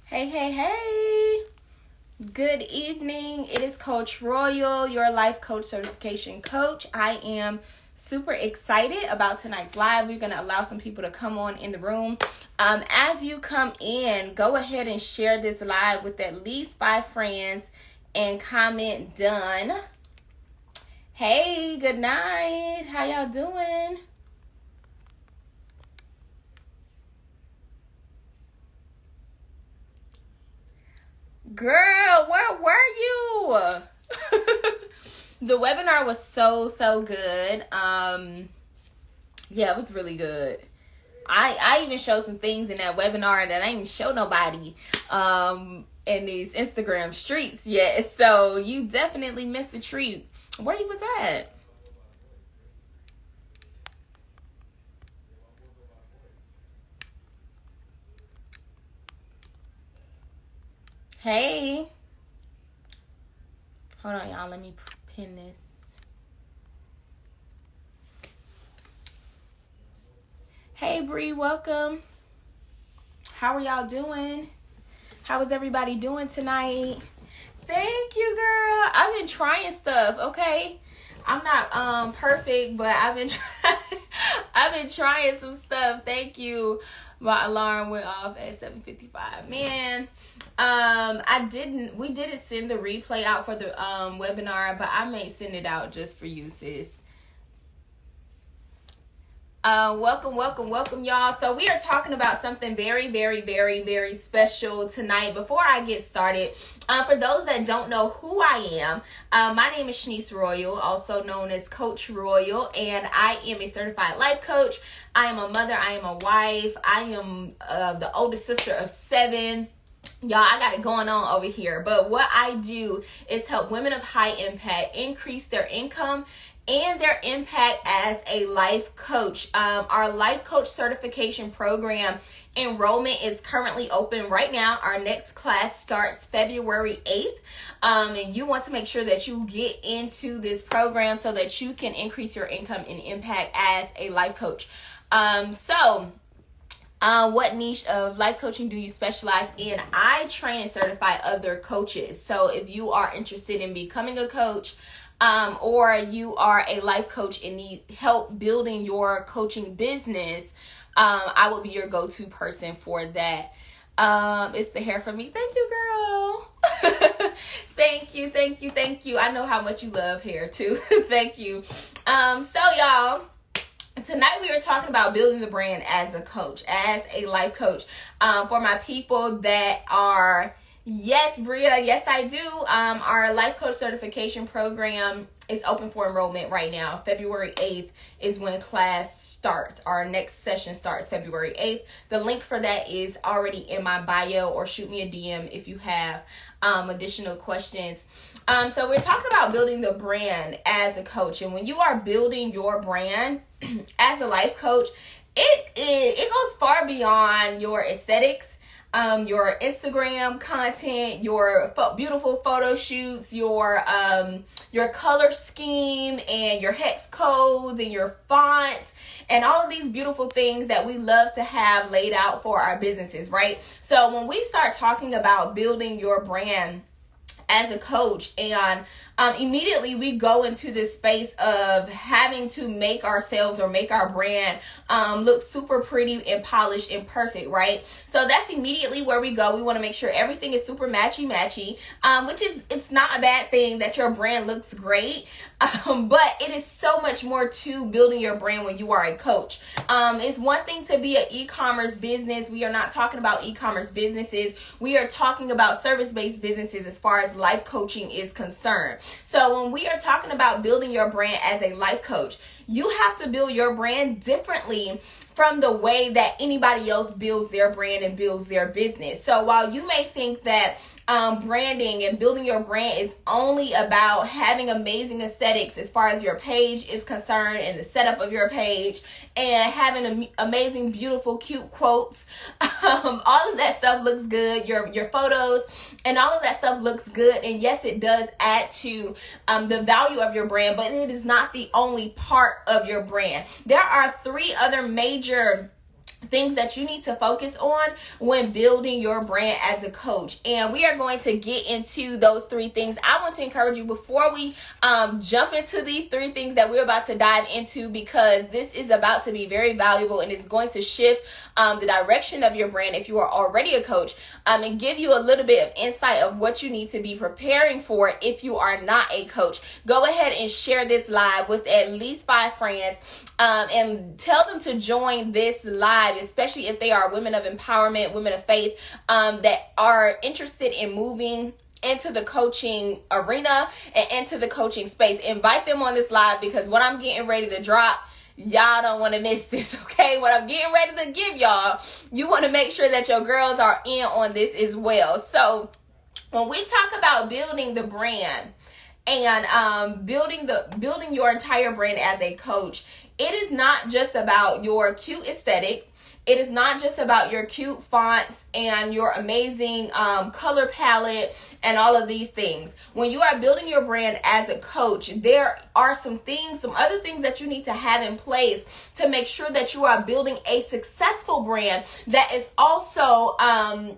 Hey, hey, hey. Good evening. It is Coach Royal, your life coach certification coach. I am super excited about tonight's live. We're going to allow some people to come on in the room. As you come in, go ahead and share this live with at least 5 friends and comment done. Hey, good night. How y'all doing? Girl, where were you? The webinar was so good. Yeah, it was really good. I even showed some things in that webinar that I didn't show nobody in these Instagram streets yet. So you definitely missed a treat. Where you was at? Hey. Hold on, y'all. Let me pin this. Hey, Bree. Welcome. How are y'all doing? How is everybody doing tonight? Thank you, girl. I've been trying stuff, okay? I'm not perfect, but I've been trying some stuff. Thank you. My alarm went off at 7:55. Man, we didn't send the replay out for the webinar, but I may send it out just for you, sis. Welcome, y'all. So we are talking about something very special tonight. Before I get started, for those that don't know who I am, my name is Shanice Royal, also known as Coach Royal, and I am a certified life coach. I am a mother. I am a wife. I am the oldest sister of 7. Y'all, I got it going on over here. But what I do is help women of high impact increase their income and their impact as a life coach. Our life coach certification program enrollment is currently open right now. Our next class starts February 8th. And you want to make sure that you get into this program so that you can increase your income and impact as a life coach. What niche of life coaching do you specialize in? I train and certify other coaches. So if you are interested in becoming a coach, or you are a life coach and need help building your coaching business, I will be your go-to person for that. It's the hair for me. Thank you, girl. Thank you. I know how much you love hair too. Thank you. So y'all, tonight we are talking about building the brand as a coach, as a life coach. For my people that are, yes, Bria, yes, I do. Our life coach certification program is open for enrollment right now. February 8th is when class starts. Our next session starts February 8th. The link for that is already in my bio, or shoot me a DM if you have additional questions. So we're talking about building the brand as a coach. And when you are building your brand as a life coach, it goes far beyond your aesthetics, your Instagram content, your beautiful photo shoots, your color scheme, and your hex codes, and your fonts, and all of these beautiful things that we love to have laid out for our businesses, right? So when we start talking about building your brand as a coach, and immediately we go into this space of having to make ourselves or make our brand look super pretty and polished and perfect, right? So that's immediately where we go. We want to make sure everything is super matchy, it's not a bad thing that your brand looks great, but it is so much more to building your brand when you are a coach. It's one thing to be an e-commerce business. We are not talking about e-commerce businesses. We are talking about service-based businesses as far as life coaching is concerned. So when we are talking about building your brand as a life coach, you have to build your brand differently from the way that anybody else builds their brand and builds their business. So while you may think that branding and building your brand is only about having amazing aesthetics as far as your page is concerned, and the setup of your page, and having amazing, beautiful, cute quotes, all of that stuff looks good. Your photos and all of that stuff looks good. And yes, it does add to the value of your brand, but it is not the only part of your brand. There are 3 other major things that you need to focus on when building your brand as a coach. And we are going to get into those 3 things. I want to encourage you before we jump into these 3 things that we're about to dive into, because this is about to be very valuable and it's going to shift the direction of your brand if you are already a coach, and give you a little bit of insight of what you need to be preparing for if you are not a coach. Go ahead and share this live with at least 5 friends, and tell them to join this live, especially if they are women of empowerment, women of faith, that are interested in moving into the coaching arena and into the coaching space. Invite them on this live, because what I'm getting ready to drop, y'all don't want to miss this, okay? What I'm getting ready to give y'all, you want to make sure that your girls are in on this as well. So when we talk about building the brand and building your entire brand as a coach, it is not just about your cute aesthetic. It is not just about your cute fonts and your amazing color palette and all of these things. When you are building your brand as a coach, there are some other things that you need to have in place to make sure that you are building a successful brand that is also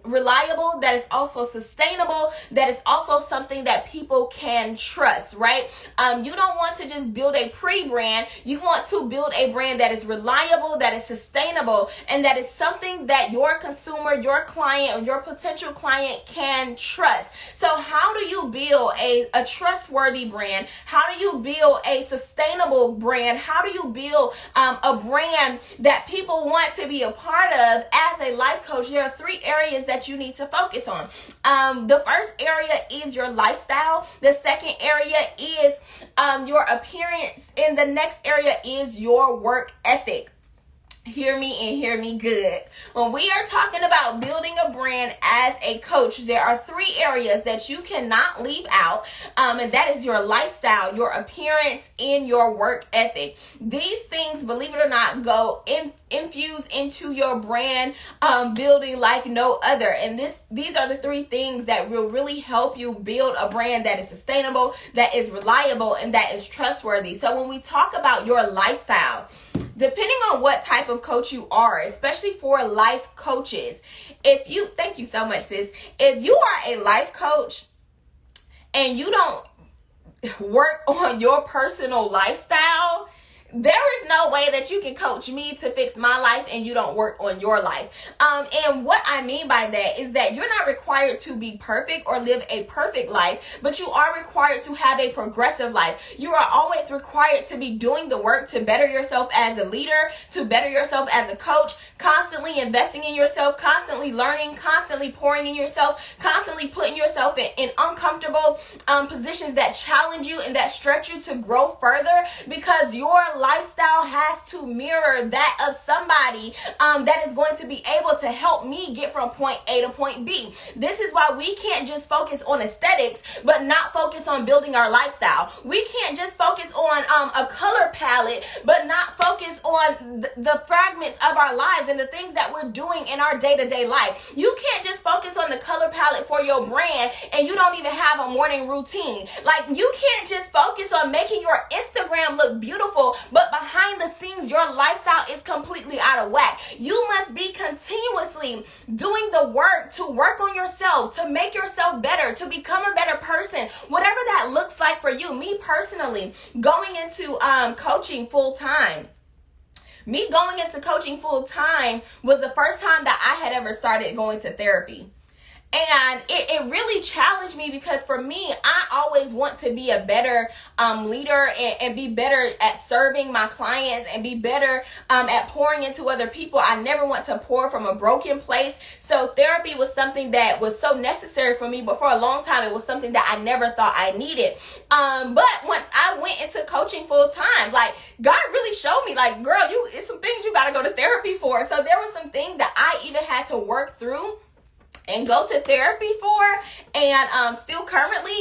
reliable, that is also sustainable, that is also something that people can trust, right? You don't want to just build a pretty brand. You want to build a brand that is reliable, that is sustainable, and that is something that your consumer, your client, or your potential client can trust. So how do you build a trustworthy brand? How do you build a sustainable brand? How do you build a brand that people want to be a part of as a life coach? There are 3 areas that you need to focus on. The first area is your lifestyle. The second area is your appearance. And the next area is your work ethic. Hear me and hear me good. When we are talking about building a brand as a coach, there are 3 areas that you cannot leave out, and that is your lifestyle, your appearance, and your work ethic. These things, believe it or not, go infuse into your brand building like no other. And these are the 3 things that will really help you build a brand that is sustainable, that is reliable, and that is trustworthy. So when we talk about your lifestyle, depending on what type of coach you are, especially for life coaches, thank you so much, sis. If you are a life coach and you don't work on your personal lifestyle, there is no way that you can coach me to fix my life and you don't work on your life. And what I mean by that is that you're not required to be perfect or live a perfect life, but you are required to have a progressive life. You are always required to be doing the work to better yourself as a leader, to better yourself as a coach, constantly investing in yourself, constantly learning, constantly pouring in yourself, constantly putting yourself in uncomfortable positions that challenge you and that stretch you to grow further, because your lifestyle has to mirror that of somebody that is going to be able to help me get from point A to point B. This is why we can't just focus on aesthetics but not focus on building our lifestyle. We can't just focus on a color palette but not focus on the fragments of our lives and the things that we're doing in our day-to-day life. You can't just focus on the color palette for your brand and you don't even have a morning routine. Like, you can't just focus on making your Instagram look beautiful, but behind the scenes, your lifestyle is completely out of whack. You must be continuously doing the work to work on yourself, to make yourself better, to become a better person, whatever that looks like for you. Me personally, going into coaching full time. Me going into coaching full time was the first time that I had ever started going to therapy. And it really challenged me, because for me, I always want to be a better leader and be better at serving my clients and be better at pouring into other people. I never want to pour from a broken place. So therapy was something that was so necessary for me, but for a long time, it was something that I never thought I needed. But once I went into coaching full time, like, God really showed me, like, girl, it's some things you got to go to therapy for. So there were some things that I even had to work through and go to therapy for, and still currently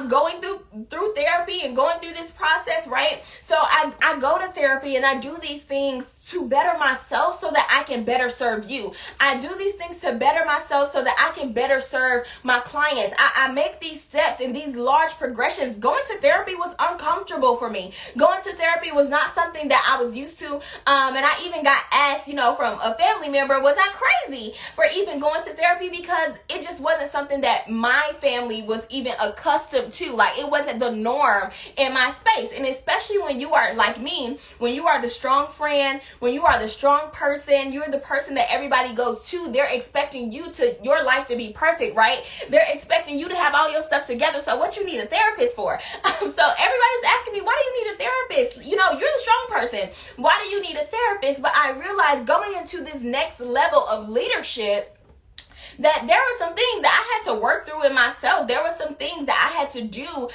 going through therapy and going through this process, right? So I go to therapy and I do these things to better myself so that I can better serve you. I do these things to better myself so that I can better serve my clients. I make these steps and these large progressions. Going to therapy was uncomfortable for me. Going to therapy was not something that I was used to. And I even got asked, from a family member, was I crazy for even going to therapy? Because it just wasn't something that my family was even accustomed to. Like, it wasn't the norm in my space. And especially when you are like me, when you are the strong friend, when you are the strong person, you're the person that everybody goes to, they're expecting your life to be perfect, right? They're expecting you to have all your stuff together. So what you need a therapist for? So everybody's asking me, why do you need a therapist? You're the strong person. Why do you need a therapist? But I realized going into this next level of leadership that there were some things that I had to work through in myself. There were some things that I had to do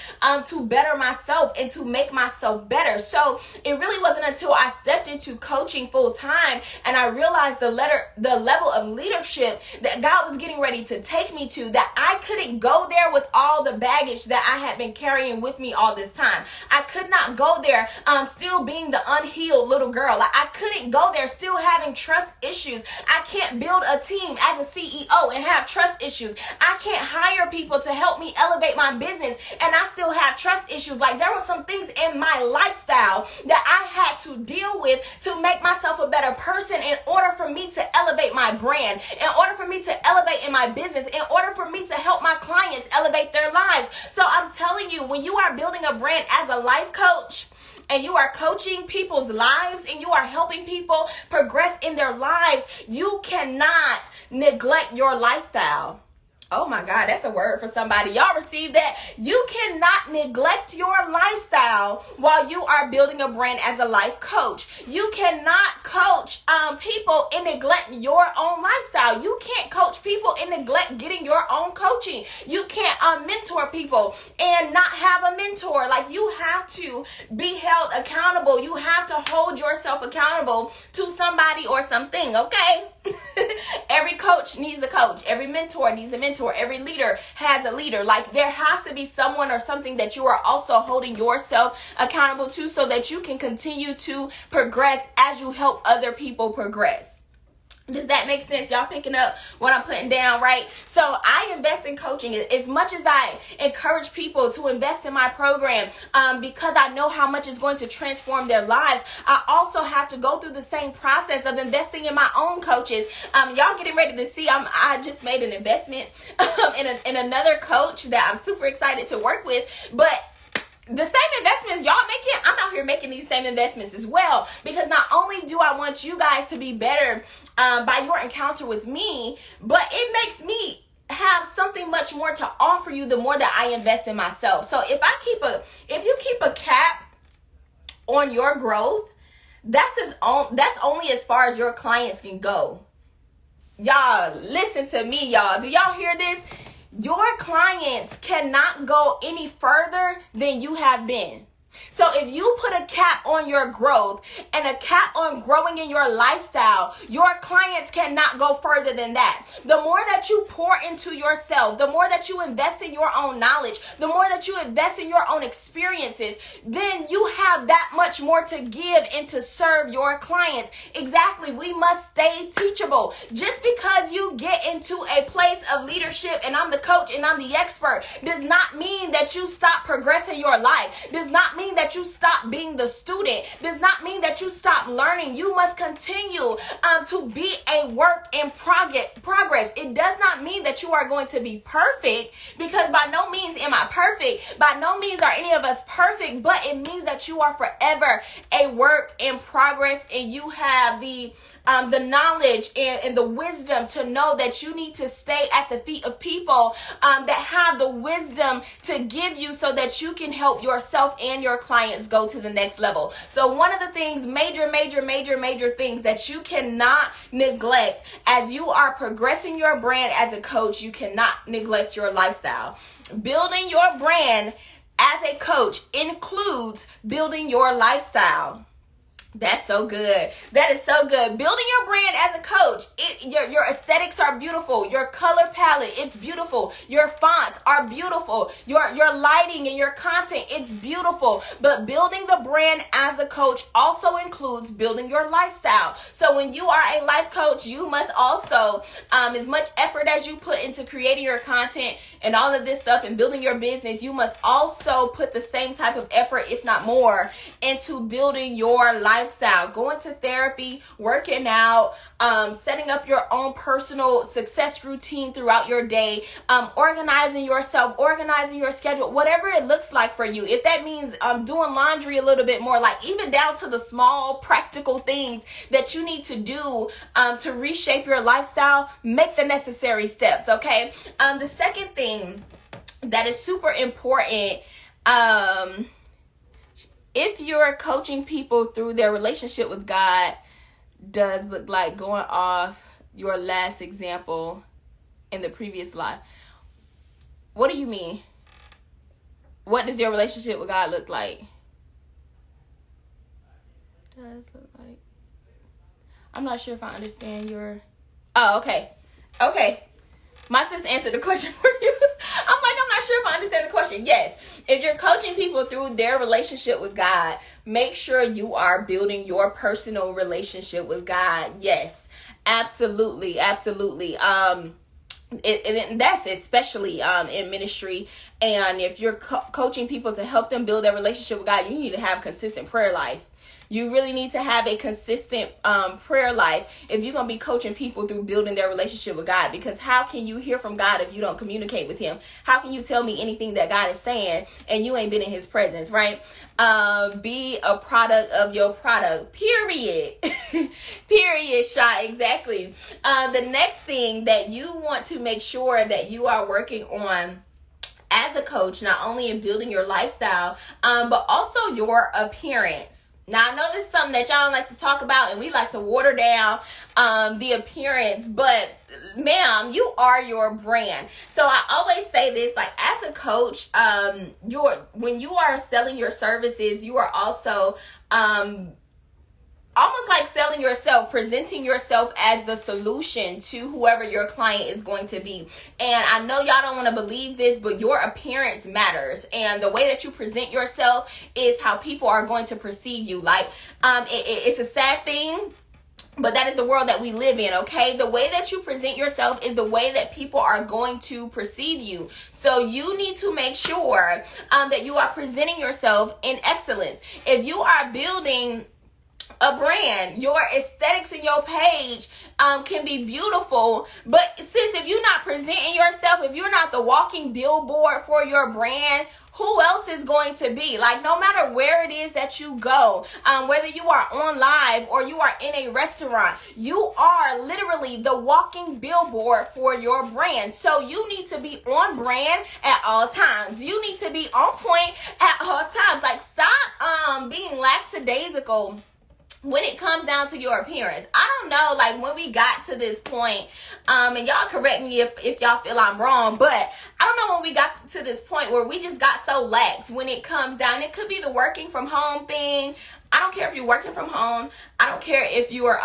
to better myself and to make myself better. So it really wasn't until I stepped into coaching full time and I realized the level of leadership that God was getting ready to take me to, that I couldn't go there with all the baggage that I had been carrying with me all this time. I could not go there still being the unhealed little girl. Like, I couldn't go there still having trust issues. I can't build a team as a CEO and have trust issues. I can't hire people to help me elevate my business and I still have trust issues. Like, there were some things in my lifestyle that I had to deal with to make myself a better person in order for me to elevate my brand, in order for me to elevate in my business, in order for me to help my clients elevate their lives. So I'm telling you, when you are building a brand as a life coach, and you are coaching people's lives and you are helping people progress in their lives, you cannot neglect your lifestyle. Oh my God, that's a word for somebody. Y'all receive that? You cannot neglect your lifestyle while you are building a brand as a life coach. You cannot coach people and neglect your own lifestyle. You can't coach people and neglect getting your own coaching. You can't mentor people and not have a mentor. Like, you have to be held accountable. You have to hold yourself accountable to somebody or something, okay? Every coach needs a coach. Every mentor needs a mentor. Every leader has a leader. Like, there has to be someone or something that you are also holding yourself accountable to so that you can continue to progress as you help other people progress. Does that make sense? Y'all picking up what I'm putting down, right? So I invest in coaching as much as I encourage people to invest in my program because I know how much it's going to transform their lives. I also have to go through the same process of investing in my own coaches. Y'all getting ready to see, I just made an investment in another coach that I'm super excited to work with, but the same investments y'all making, I'm out here making these same investments as well, because not only do I want you guys to be better by your encounter with me, but it makes me have something much more to offer you the more that I invest in myself. So if you keep a cap on your growth, that's only as far as your clients can go. Y'all listen to me, y'all. Do y'all hear this? Your clients cannot go any further than you have been. So if you put a cap on your growth and a cap on growing in your lifestyle, your clients cannot go further than that. The more that you pour into yourself, the more that you invest in your own knowledge, the more that you invest in your own experiences, then you have that much more to give and to serve your clients. Exactly. We must stay teachable. Just because you get into a place of leadership and I'm the coach and I'm the expert does not mean that you stop progressing your life. Does not mean that you stop being the student. Does not mean that you stop learning. You must continue to be a work in progress. It does not mean that you are going to be perfect, because by no means am I perfect. By no means are any of us perfect, but it means that you are forever a work in progress, and you have the knowledge and the wisdom to know that you need to stay at the feet of people that have the wisdom to give you so that you can help yourself and your clients go to the next level. So one of the things, major things that you cannot neglect as you are progressing your brand as a coach, you cannot neglect your lifestyle. Building your brand as a coach includes building your lifestyle. That's so good. That is so good. Building your brand as a coach. Your aesthetics are beautiful. Your color palette, it's beautiful. Your fonts are beautiful. Your lighting and your content, it's beautiful. But building the brand as a coach also includes building your lifestyle. So when you are a life coach, you must also, as much effort as you put into creating your content and all of this stuff and building your business, you must also put the same type of effort, if not more, into building your lifestyle. Going to therapy, working out, setting up your own personal success routine throughout your day, organizing yourself, organizing your schedule, whatever it looks like for you. If that means doing laundry a little bit more, like even down to the small practical things that you need to do to reshape your lifestyle, make the necessary steps, okay? The second thing that is super important, if you're coaching people through their relationship with God, does look like going off your last example in the previous life. What do you mean? What does your relationship with God look like? Does look like. I'm not sure if I understand your. Oh, okay. Okay. My sis answered the question for you. I'm not sure if I understand the question. Yes. If you're coaching people through their relationship with God, make sure you are building your personal relationship with God. Yes. Absolutely. Absolutely. And that's especially in ministry. And if you're coaching people to help them build their relationship with God, you need to have consistent prayer life. You really need to have a consistent prayer life if you're going to be coaching people through building their relationship with God. Because how can you hear from God if you don't communicate with him? How can you tell me anything that God is saying and you ain't been in his presence, right? Be a product of your product, period. Period, Sha, exactly. The next thing that you want to make sure that you are working on as a coach, not only in building your lifestyle, but also your appearance. Now, I know this is something that y'all like to talk about, and we like to water down the appearance, but ma'am, you are your brand. So I always say this, like as a coach, when you are selling your services, you are also almost like selling yourself, presenting yourself as the solution to whoever your client is going to be. And I know y'all don't want to believe this, but your appearance matters. And the way that you present yourself is how people are going to perceive you. Like, it's a sad thing, but that is the world that we live in, okay? The way that you present yourself is the way that people are going to perceive you. So you need to make sure that you are presenting yourself in excellence. If you are building a brand, your aesthetics in your page can be beautiful, but sis, if you're not presenting yourself, if you're not the walking billboard for your brand, who else is going to be? Like, no matter where it is that you go, whether you are on live or you are in a restaurant, you are literally the walking billboard for your brand. So you need to be on brand at all times. You need to be on point at all times. Like, stop being lackadaisical when it comes down to your appearance. I don't know, like when we got to this point, and y'all correct me if y'all feel I'm wrong, but I don't know when we got to this point where we just got so lax when it comes down. It could be the working from home thing. I don't care if you're working from home. I don't care if you are,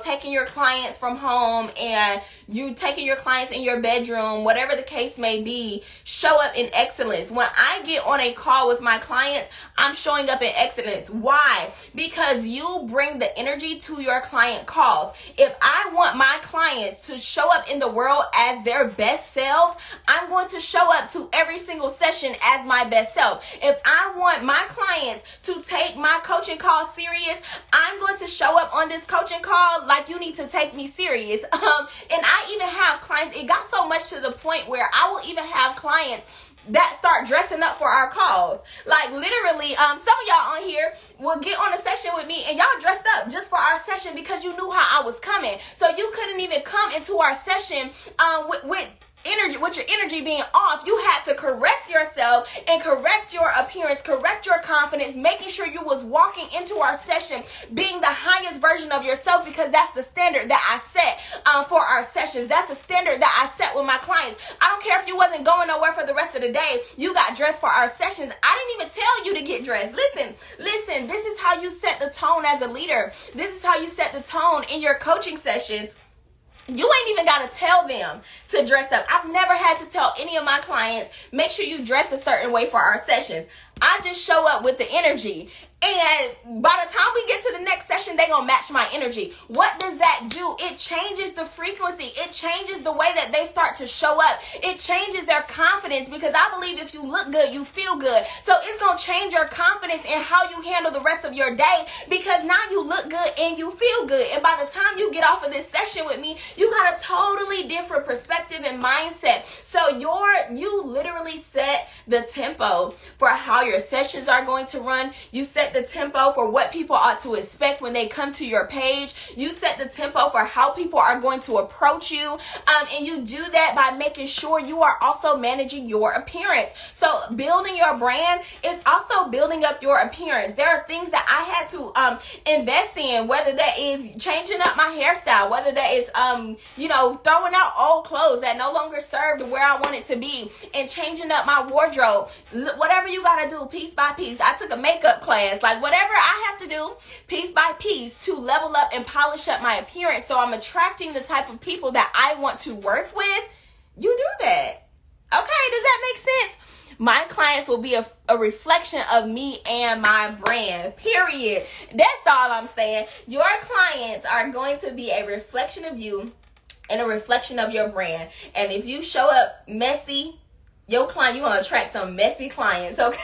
taking your clients from home and you taking your clients in your bedroom, whatever the case may be. Show up in excellence. When I get on a call with my clients, I'm showing up in excellence. Why? Because you bring the energy to your client calls. If I want my clients to show up in the world as their best selves, I'm going to show up to every single session as my best self. If I want my clients to take my coaching call serious, I'm going to show up on this coaching call like you need to take me serious. And I even have clients, it got so much to the point where I will even have clients that start dressing up for our calls. Like literally, some of y'all on here will get on a session with me and y'all dressed up just for our session because you knew how I was coming. So you couldn't even come into our session with with your energy being off, you had to correct yourself and correct your appearance, correct your confidence, making sure you was walking into our session being the highest version of yourself, because that's the standard that I set for our sessions. That's the standard that I set with my clients. I don't care if you wasn't going nowhere for the rest of the day. You got dressed for our sessions. I didn't even tell you to get dressed. Listen, this is how you set the tone as a leader. This is how you set the tone in your coaching sessions. You ain't even got to tell them to dress up. I've never had to tell any of my clients, make sure you dress a certain way for our sessions. I just show up with the energy. And by the time we get to the next session, they gonna match my energy. What does that do? It changes the frequency. It changes the way that they start to show up. It changes their confidence, because I believe if you look good, you feel good. So it's gonna change your confidence in how you handle the rest of your day, because now you look good and you feel good. And by the time you get off of this session with me, you got a totally different perspective and mindset. So you literally set the tempo for how your sessions are going to run. You set the tempo for what people ought to expect when they come to your page. You set the tempo for how people are going to approach you. And you do that by making sure you are also managing your appearance. So building your brand is also building up your appearance. There are things that I had to invest in, whether that is changing up my hairstyle, whether that is throwing out old clothes that no longer served where I want it to be, and changing up my wardrobe. Whatever you got to do piece by piece. I took a makeup class. Like, whatever I have to do piece by piece to level up and polish up my appearance, so I'm attracting the type of people that I want to work with. You do that. Okay, does that make sense? My clients will be a reflection of me and my brand, period. That's all I'm saying. Your clients are going to be a reflection of you and a reflection of your brand. And if you show up messy, your client, you're going to attract some messy clients, okay?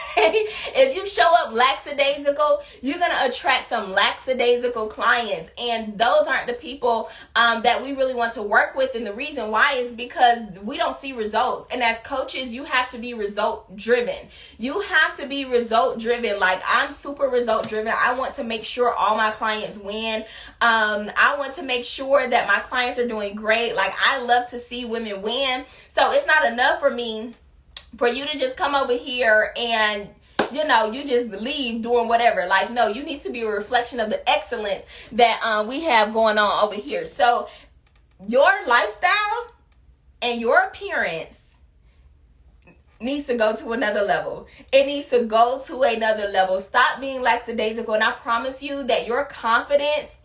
If you show up lackadaisical, you're going to attract some lackadaisical clients. And those aren't the people that we really want to work with. And the reason why is because we don't see results. And as coaches, you have to be result driven. You have to be result driven. Like, I'm super result driven. I want to make sure all my clients win. I want to make sure that my clients are doing great. Like, I love to see women win. So it's not enough for me for you to just come over here and, you just leave doing whatever. Like, no, you need to be a reflection of the excellence that we have going on over here. So your lifestyle and your appearance needs to go to another level. It needs to go to another level. Stop being lackadaisical. And I promise you that your confidence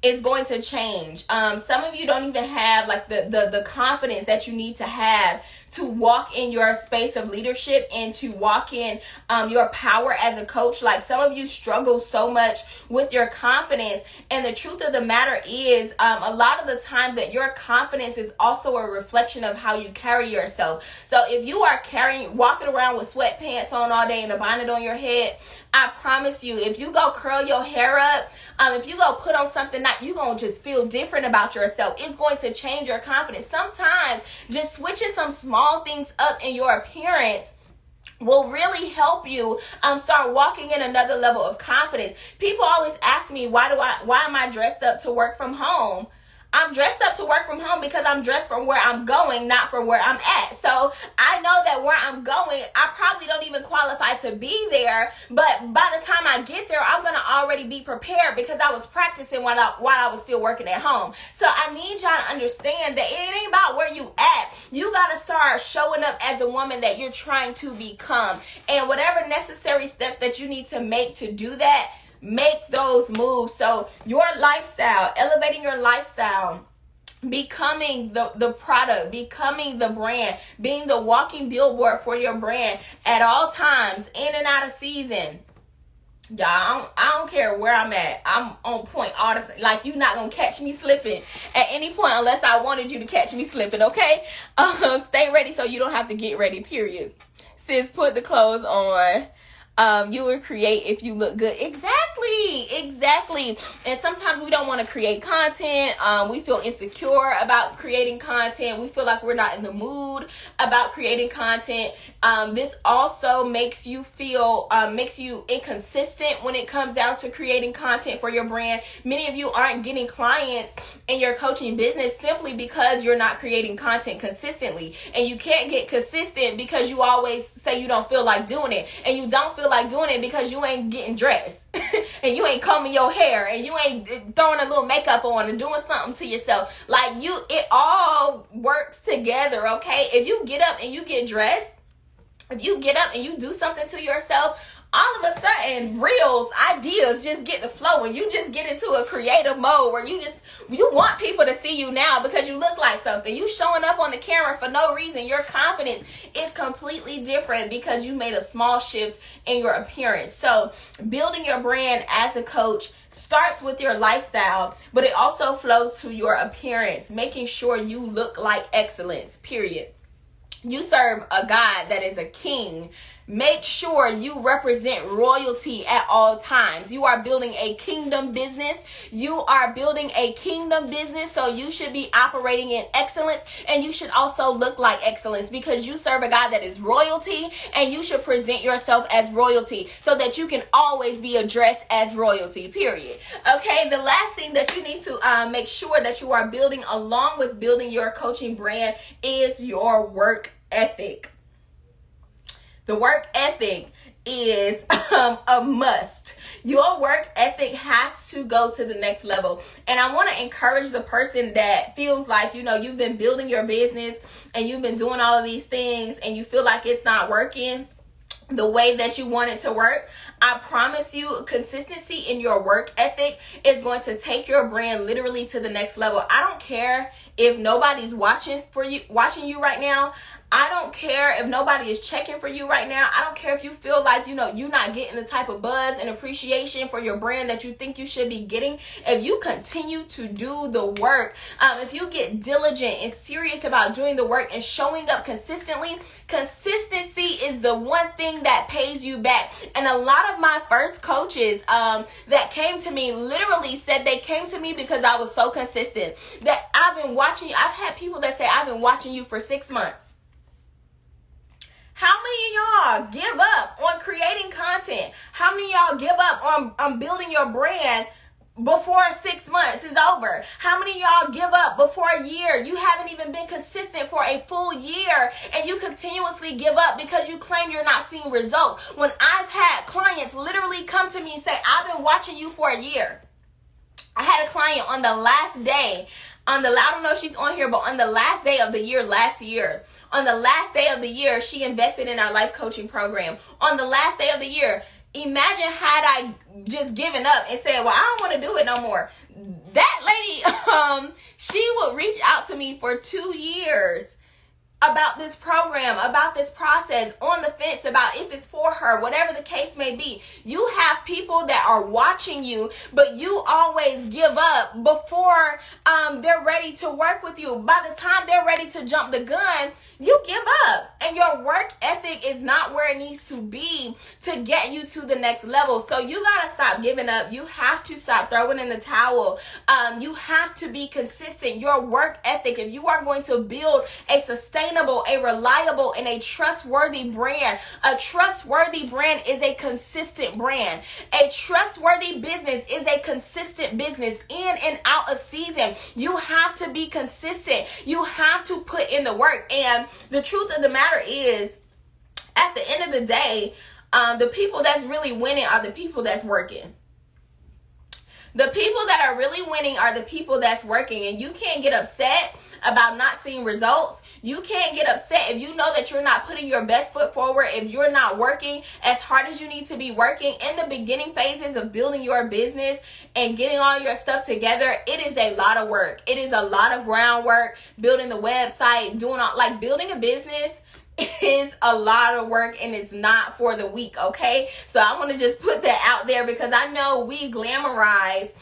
is going to change. Some of you don't even have like the confidence that you need to have to walk in your space of leadership and to walk in your power as a coach. Like, some of you struggle so much with your confidence. And the truth of the matter is, a lot of the times that your confidence is also a reflection of how you carry yourself. So if you are walking around with sweatpants on all day and a bonnet on your head, I promise you, if you go curl your hair up, if you go put on something that you're going to just feel different about yourself, it's going to change your confidence. Sometimes just switching some small things up in your appearance will really help you start walking in another level of confidence. People always ask me, why am I dressed up to work from home? I'm dressed up to work from home because I'm dressed from where I'm going, not from where I'm at. So I know that where I'm going, I probably don't even qualify to be there. But by the time I get there, I'm going to already be prepared because I was practicing while I was still working at home. So I need y'all to understand that it ain't about where you at. You got to start showing up as the woman that you're trying to become. And whatever necessary steps that you need to make to do that, make those moves. So your lifestyle, elevating your lifestyle, becoming the product, becoming the brand, being the walking billboard for your brand at all times, in and out of season. Y'all, I don't care where I'm at. I'm on point all the time. Like, you're not going to catch me slipping at any point unless I wanted you to catch me slipping, okay? Stay ready so you don't have to get ready, period. Sis, put the clothes on. you will create if you look good. Exactly. And sometimes we don't want to create content. We feel insecure about creating content. We feel like we're not in the mood about creating content. This also makes you feel, makes you inconsistent when it comes down to creating content for your brand. Many of you aren't getting clients in your coaching business simply because you're not creating content consistently. And you can't get consistent because you always say you don't feel like doing it. And you don't feel like doing it because you ain't getting dressed and you ain't combing your hair and you ain't throwing a little makeup on and doing something to yourself. Like it all works together, okay? If you get up and you get dressed, if you get up and you do something to yourself, all of a sudden, reels, ideas just get to flowing. You just get into a creative mode where you want people to see you now because you look like something. You showing up on the camera for no reason. Your confidence is completely different because you made a small shift in your appearance. So building your brand as a coach starts with your lifestyle, but it also flows to your appearance, making sure you look like excellence, period. You serve a God that is a king. Make sure you represent royalty at all times. You are building a kingdom business. So you should be operating in excellence, and you should also look like excellence because you serve a God that is royalty, and you should present yourself as royalty so that you can always be addressed as royalty, period. Okay, the last thing that you need to make sure that you are building along with building your coaching brand is your work ethic. The work ethic is a must. Your work ethic has to go to the next level. And I want to encourage the person that feels like, you've been building your business and you've been doing all of these things and you feel like it's not working the way that you want it to work. I promise you, consistency in your work ethic is going to take your brand literally to the next level. I don't care if nobody's watching you right now. I don't care if nobody is checking for you right now. I don't care if you feel like, you're not getting the type of buzz and appreciation for your brand that you think you should be getting. If you continue to do the work, if you get diligent and serious about doing the work and showing up consistently, consistency is the one thing that pays you back. And a lot of my first coaches that came to me literally said they came to me because I was so consistent. That I've been watching you. I've had people that say, I've been watching you for 6 months. How many of y'all give up on creating content? How many of y'all give up on building your brand before 6 months is over? How many of y'all give up before a year? You haven't even been consistent for a full year and you continuously give up because you claim you're not seeing results. When I've had clients literally come to me and say, I've been watching you for a year. I had a client on the last day, I don't know if she's on here, but on the last day of the year last year, on the last day of the year, she invested in our life coaching program. On the last day of the year, imagine had I just given up and said, well, I don't want to do it no more. That lady, she would reach out to me for 2 years about this program, about this process, on the fence about if it's for her, whatever the case may be. You have people that are watching you, but you always give up before they're ready to work with you. By the time they're ready to jump the gun, you give up. And your work ethic is not where it needs to be to get you to the next level. So you got to stop giving up. You have to stop throwing in the towel. You have to be consistent. Your work ethic, if you are going to build a sustainable, a reliable, and a trustworthy brand, a trustworthy brand is a consistent brand. A trustworthy business is a consistent business in and out of season. You have to be consistent. You have to put in the work. And the truth of the matter is, at the end of the day, the people that's really winning are the people that's working. The people that are really winning are the people that's working. And you can't get upset about not seeing results. You can't get upset if you know that you're not putting your best foot forward, if you're not working as hard as you need to be working. In the beginning phases of building your business and getting all your stuff together, it is a lot of work. It is a lot of groundwork, building the website, building a business is a lot of work, and it's not for the weak, okay? So I want to just put that out there because I know we glamorize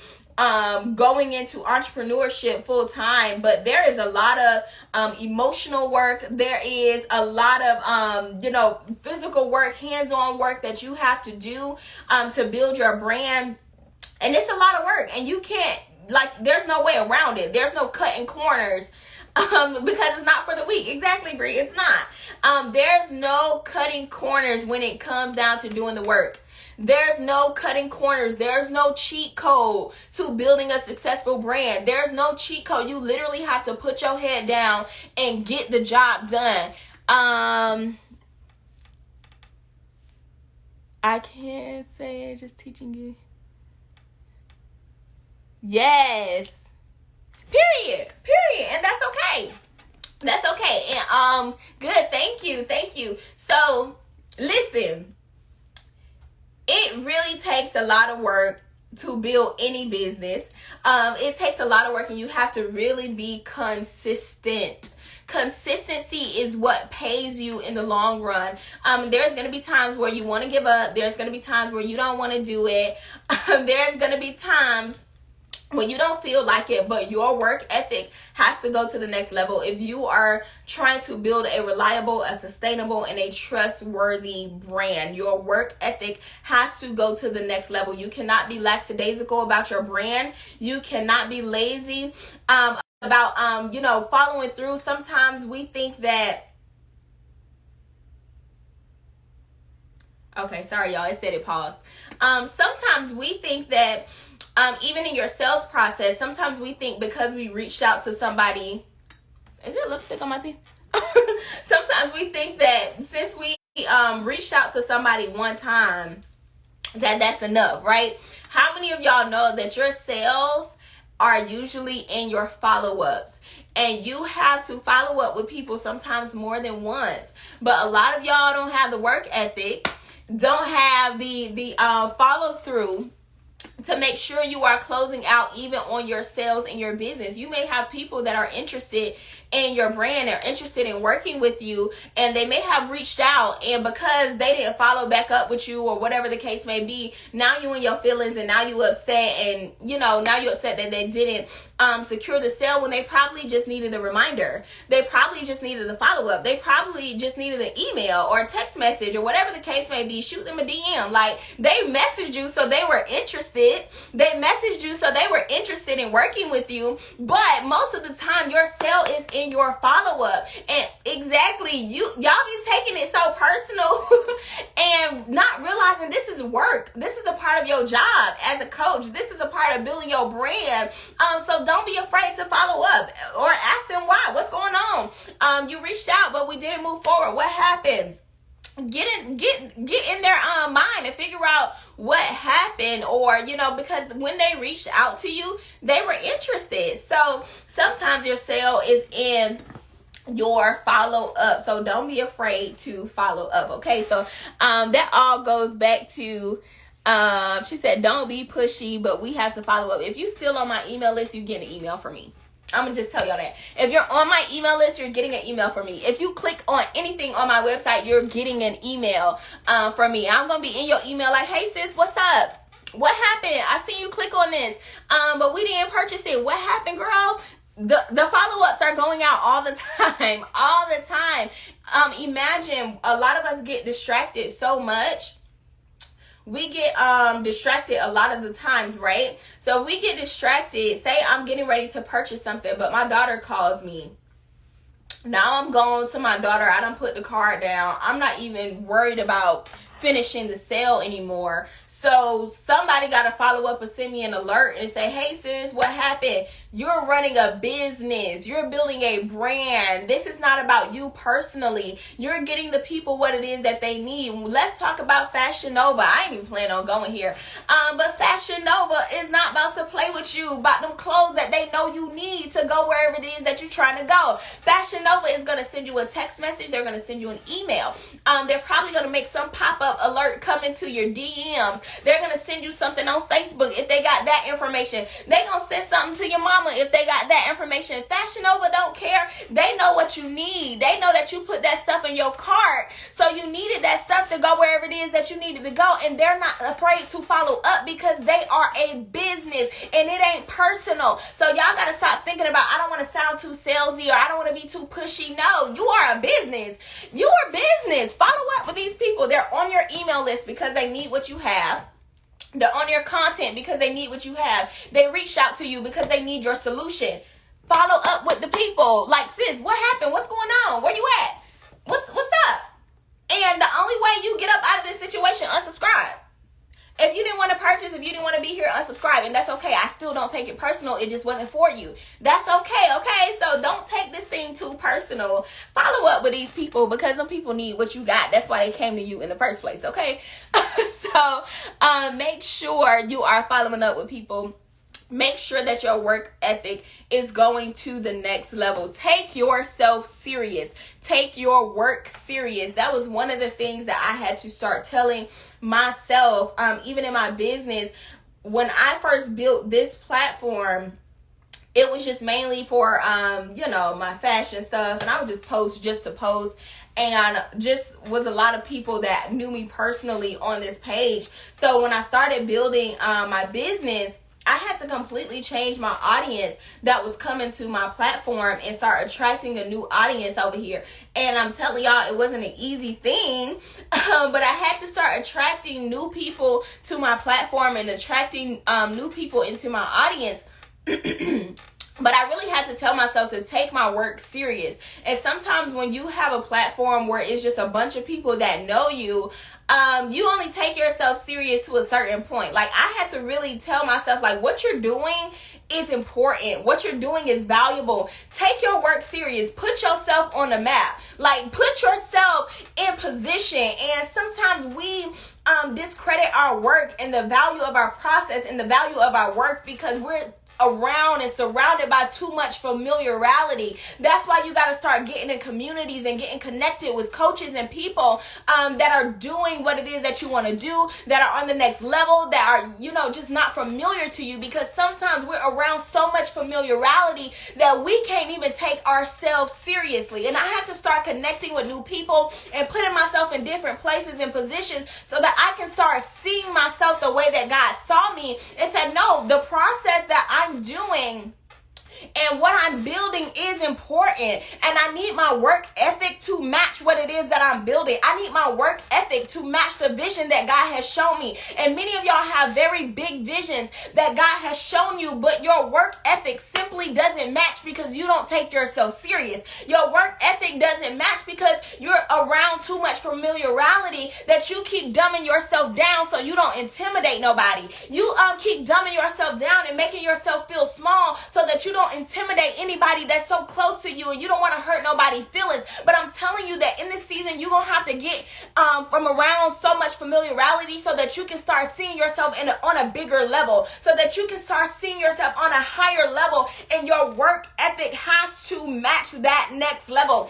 going into entrepreneurship full time, but there is a lot of emotional work. There is a lot of physical work, hands-on work that you have to do to build your brand. And it's a lot of work, and you can't, there's no way around it. There's no cutting corners because it's not for the weak. Exactly, Bree. It's not. There's no cutting corners when it comes down to doing the work. There's no cutting corners. There's no cheat code to building a successful brand. There's no cheat code. You literally have to put your head down and get the job done. I can't say just teaching you. Yes. Period. And that's okay. That's okay. And good. Thank you. So listen, it really takes a lot of work to build any business. It takes a lot of work, and you have to really be consistent. Consistency is what pays you in the long run. There's going to be times where you want to give up. There's going to be times where you don't want to do it. There's going to be times when you don't feel like it, but your work ethic has to go to the next level. If you are trying to build a reliable, a sustainable, and a trustworthy brand, your work ethic has to go to the next level. You cannot be lackadaisical about your brand. You cannot be lazy about following through. Sometimes we think that, okay, sorry y'all, it said it paused. Sometimes we think that even in your sales process, sometimes we think because we reached out to somebody, is it lipstick on my teeth? Sometimes we think that since we reached out to somebody one time, that's enough, right? How many of y'all know that your sales are usually in your follow-ups? And you have to follow up with people sometimes more than once. But a lot of y'all don't have the work ethic, don't have the follow-through to make sure you are closing out even on your sales in your business. You may have people that are interested in your brand, are interested in working with you, and they may have reached out, and because they didn't follow back up with you or whatever the case may be, now you in your feelings, and now you upset, and now you upset that they didn't secure the sale when they probably just needed a reminder. They probably just needed a follow-up. They probably just needed an email or a text message or whatever the case may be. Shoot them a DM. They messaged you so they were interested. They messaged you so they were interested in working with you. But most of the time, your sale is in your follow-up. And exactly, y'all be taking it so personal and not realizing this is work. This is a part of your job as a coach. This is a part of building your brand. So don't be afraid to follow up or ask them why. What's going on? You reached out, but we didn't move forward. What happened? Get in their mind and figure out what happened, or because when they reached out to you, they were interested. So sometimes your sale is in your follow up, so don't be afraid to follow up. Okay, so that all goes back to she said don't be pushy, but we have to follow up. If you still on my email list, you get an email from me. I'm going to just tell y'all that. If you're on my email list, you're getting an email from me. If you click on anything on my website, you're getting an email from me. I'm going to be in your email like, hey sis, what's up? What happened? I seen you click on this, but we didn't purchase it. What happened, girl? The follow-ups are going out all the time. Imagine a lot of us get distracted so much. We get distracted a lot of the times, right? So we get distracted. Say I'm getting ready to purchase something, but my daughter calls me. Now I'm going to my daughter. I done put the card down. I'm not even worried about finishing the sale anymore. So somebody got to follow up and send me an alert and say, hey sis, what happened? You're running a business. You're building a brand. This is not about you personally. You're getting the people what it is that they need. Let's talk about Fashion Nova. I ain't even planning on going here. But Fashion Nova is not about to play with you about them clothes that they know you need to go wherever it is that you're trying to go. Fashion Nova is going to send you a text message. They're going to send you an email. They're probably going to make some pop-up alert coming to your DMs. They're going to send you something on Facebook if they got that information. They're going to send something to your mama if they got that information. Fashion Nova don't care. They know what you need. They know that you put that stuff in your cart. So you needed that stuff to go wherever it is that you needed to go. And they're not afraid to follow up because they are a business and it ain't personal. So y'all got to stop thinking about, I don't want to sound too salesy or I don't want to be too pushy. No, you are a business. You are business. Follow up with these people. They're on your email list because they need what you have. They're on your content because they need what you have. They reach out to you because they need your solution. Follow up with the people. Like, sis, what happened? What's going on? Where you at? What's up? And the only way you get up out of this situation, unsubscribe. If you didn't want to purchase, if you didn't want to be here, unsubscribe. And that's okay. I still don't take it personal. It just wasn't for you. That's okay, okay? So don't take this thing too personal. Follow up with these people because them people need what you got. That's why they came to you in the first place, okay? So make sure you are following up with people. Make sure that your work ethic is going to the next level. Take yourself serious. Take your work serious. That was one of the things that I had to start telling myself, even in my business. When I first built this platform, it was just mainly for, my fashion stuff. And I would just post just to post. And just was a lot of people that knew me personally on this page. So when I started building my business, I had to completely change my audience that was coming to my platform and start attracting a new audience over here. And I'm telling y'all, it wasn't an easy thing, but I had to start attracting new people to my platform and attracting new people into my audience. But I really had to tell myself to take my work serious. And sometimes when you have a platform where it's just a bunch of people that know you, you only take yourself serious to a certain point. Like, I had to really tell myself, like, what you're doing is important. What you're doing is valuable. Take your work serious. Put yourself on the map. Like, put yourself in position. And sometimes we discredit our work and the value of our process and the value of our work because we're around and surrounded by too much familiarity. That's why you got to start getting in communities and getting connected with coaches and people that are doing what it is that you want to do, that are on the next level, that are, just not familiar to you, because sometimes we're around so much familiarity that we can't even take ourselves seriously. And I had to start connecting with new people and putting myself in different places and positions so that I can start seeing myself the way that God saw me and said, no, the process that I'm doing and what I'm building is important, and I need my work ethic to match what it is that I'm building. I need my work ethic to match the vision that God has shown me. And many of y'all have very big visions that God has shown you, but your work ethic simply doesn't match because you don't take yourself serious. Your work ethic doesn't match because you're around too much familiarity that you keep dumbing yourself down so you don't intimidate nobody. You keep dumbing yourself down and making yourself feel small so that you don't intimidate anybody that's so close to you, and you don't want to hurt nobody's feelings. But I'm telling you that in this season, you're going to have to get from around so much familiarity so that you can start seeing yourself on a bigger level, so that you can start seeing yourself on a higher level, and your work ethic has to match that next level.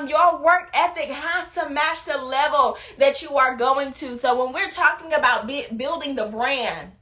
Your work ethic has to match the level that you are going to. So when we're talking about building the brand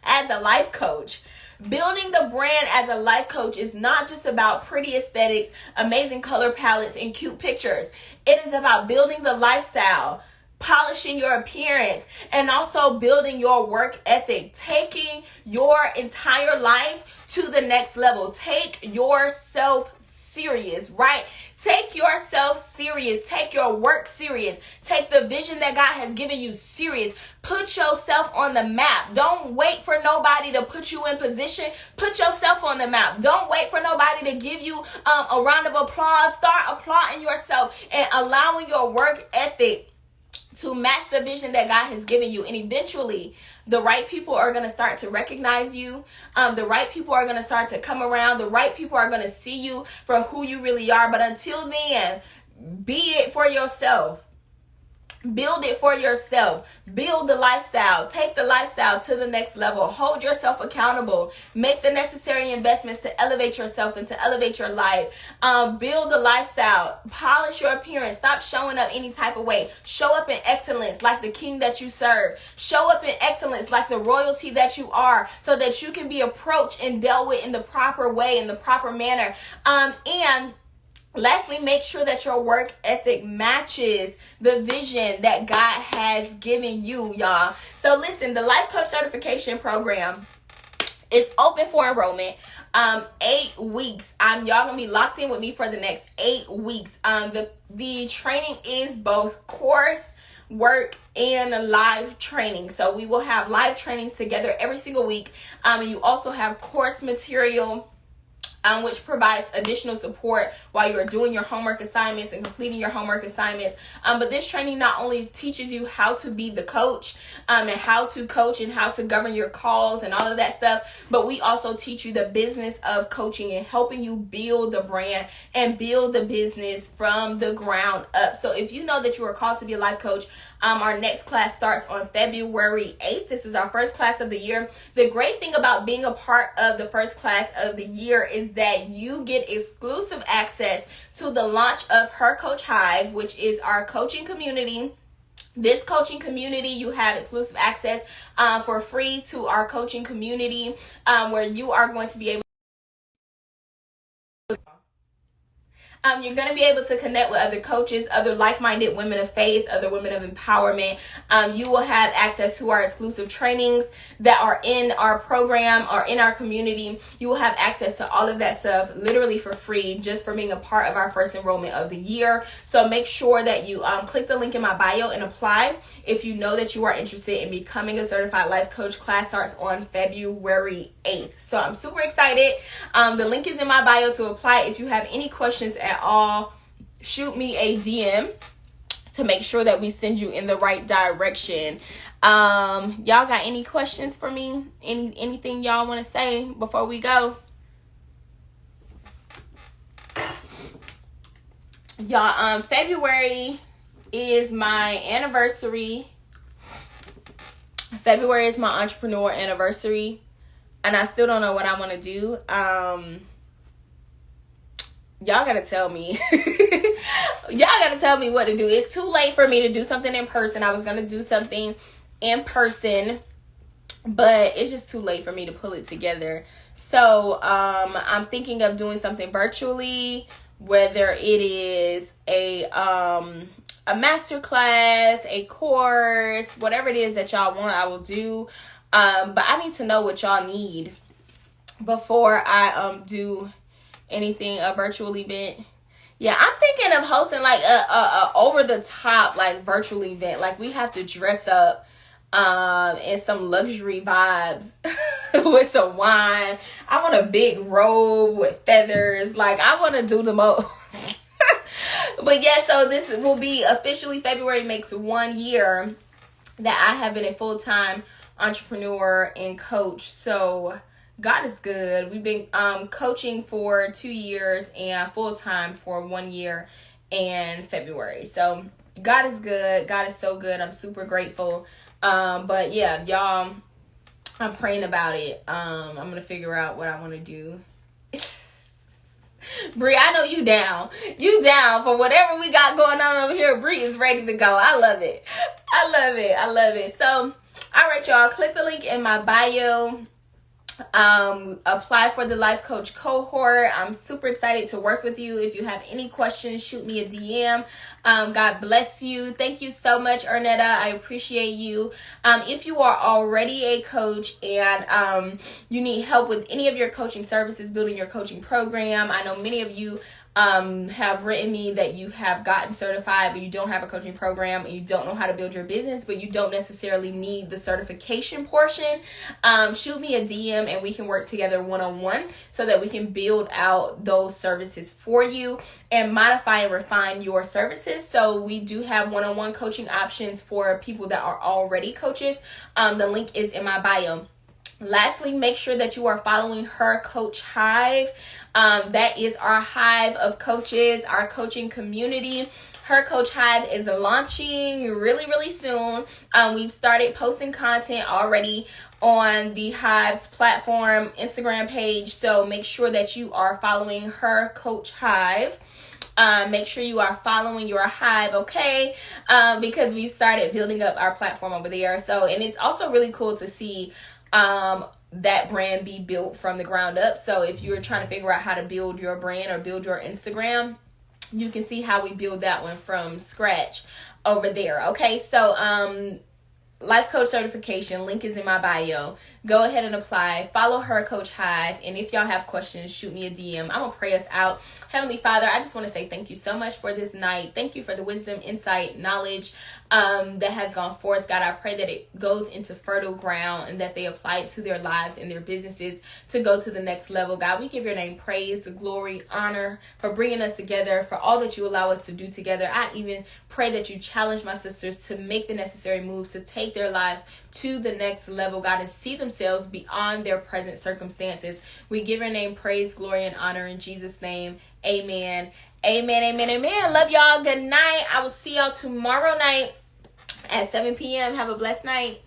as a life coach, building the brand as a life coach is not just about pretty aesthetics, amazing color palettes, and cute pictures. It is about building the lifestyle, polishing your appearance, and also building your work ethic, taking your entire life to the next level. Take yourself serious, right? Take yourself serious. Take your work serious. Take the vision that God has given you serious. Put yourself on the map. Don't wait for nobody to put you in position. Put yourself on the map. Don't wait for nobody to give you a round of applause. Start applauding yourself and allowing your work ethic to match the vision that God has given you. And eventually, the right people are going to start to recognize you. The right people are going to start to come around. The right people are going to see you for who you really are. But until then, be it for yourself. Build it for yourself. Build the lifestyle. Take the lifestyle to the next level. Hold yourself accountable. Make the necessary investments to elevate yourself and to elevate your life. Build the lifestyle. Polish your appearance. Stop showing up any type of way. Show up in excellence like the king that you serve. Show up in excellence like the royalty that you are, so that you can be approached and dealt with in the proper way, in the proper manner. And lastly, make sure that your work ethic matches the vision that God has given you, y'all. So listen, the Life Coach Certification Program is open for enrollment. 8 weeks. Y'all gonna be locked in with me for the next 8 weeks. The training is both course work and live training. So we will have live trainings together every single week. And you also have course material, which provides additional support while you are doing your homework assignments and completing your homework assignments. But this training not only teaches you how to be the coach, and how to coach and how to govern your calls and all of that stuff, but we also teach you the business of coaching and helping you build the brand and build the business from the ground up. So if you know that you are called to be a life coach, our next class starts on February 8th. This is our first class of the year. The great thing about being a part of the first class of the year is that you get exclusive access to the launch of Her Coach Hive, which is our coaching community. This coaching community, you have exclusive access for free to our coaching community, where you are going to be able you're going to be able to connect with other coaches, other like-minded women of faith, other women of empowerment. You will have access to our exclusive trainings that are in our program or in our community. You will have access to all of that stuff literally for free, just for being a part of our first enrollment of the year. So make sure that you click the link in my bio and apply if you know that you are interested in becoming a certified life coach. Class starts on February 8th. So I'm super excited. The link is in my bio to apply. If you have any questions at all, shoot me a DM to make sure that we send you in the right direction. Y'all got any questions for me? Anything y'all want to say before we go? Y'all, February is my anniversary. February is my entrepreneur anniversary, and I still don't know what I want to do. Y'all gotta tell me. Y'all gotta tell me what to do. It's too late for me to do something in person. I was gonna do something in person, but it's just too late for me to pull it together. So I'm thinking of doing something virtually, whether it is a master class, a course, whatever it is that y'all want, I will do. But I need to know what y'all need before I do anything, a virtual event. Yeah, I'm thinking of hosting like a over the top like virtual event. Like we have to dress up in some luxury vibes with some wine. I want a big robe with feathers. Like I want to do the most. But yeah, so this will be officially February makes 1 year that I have been a full-time entrepreneur and coach. So God is good. We've been coaching for 2 years and full-time for 1 year in February. So God is good. God is so good. I'm super grateful. But yeah, y'all, I'm praying about it. I'm going to figure out what I want to do. Bree, I know you down. You down for whatever we got going on over here. Bree is ready to go. I love it. I love it. I love it. So, all right, y'all. Click the link in my bio. Apply for the life coach cohort. I'm super excited to work with you. If you have any questions, shoot me a DM. God bless you. Thank you so much, Ernetta. I appreciate you. If you are already a coach and you need help with any of your coaching services, building your coaching program, I know many of you have written me that you have gotten certified, but you don't have a coaching program and you don't know how to build your business, but you don't necessarily need the certification portion. Shoot me a DM and we can work together one-on-one so that we can build out those services for you and modify and refine your services. So we do have one-on-one coaching options for people that are already coaches. The link is in my bio. Lastly, make sure that you are following Her Coach Hive. That is our hive of coaches, our coaching community. Her Coach Hive is launching really, really soon. We've started posting content already on the Hive's platform, Instagram page. So make sure that you are following Her Coach Hive. Make sure you are following your hive, okay? Because we've started building up our platform over there. So, and it's also really cool to see that brand be built from the ground up. So if you're trying to figure out how to build your brand or build your Instagram, you can see how we build that one from scratch over there. Okay, so life coach certification, link is in my bio. Go ahead and apply. Follow Her Coach Hive. And if y'all have questions, shoot me a DM. I'm going to pray us out. Heavenly Father, I just want to say thank you so much for this night. Thank you for the wisdom, insight, knowledge that has gone forth. God, I pray that it goes into fertile ground and that they apply it to their lives and their businesses to go to the next level. God, we give your name praise, glory, honor for bringing us together, for all that you allow us to do together. I even pray that you challenge my sisters to make the necessary moves to take their lives to the next level, God, and see themselves beyond their present circumstances. We give your name praise, glory, and honor in Jesus' name. Amen. Amen, amen, amen. Love y'all. Good night. I will see y'all tomorrow night at 7 p.m. Have a blessed night.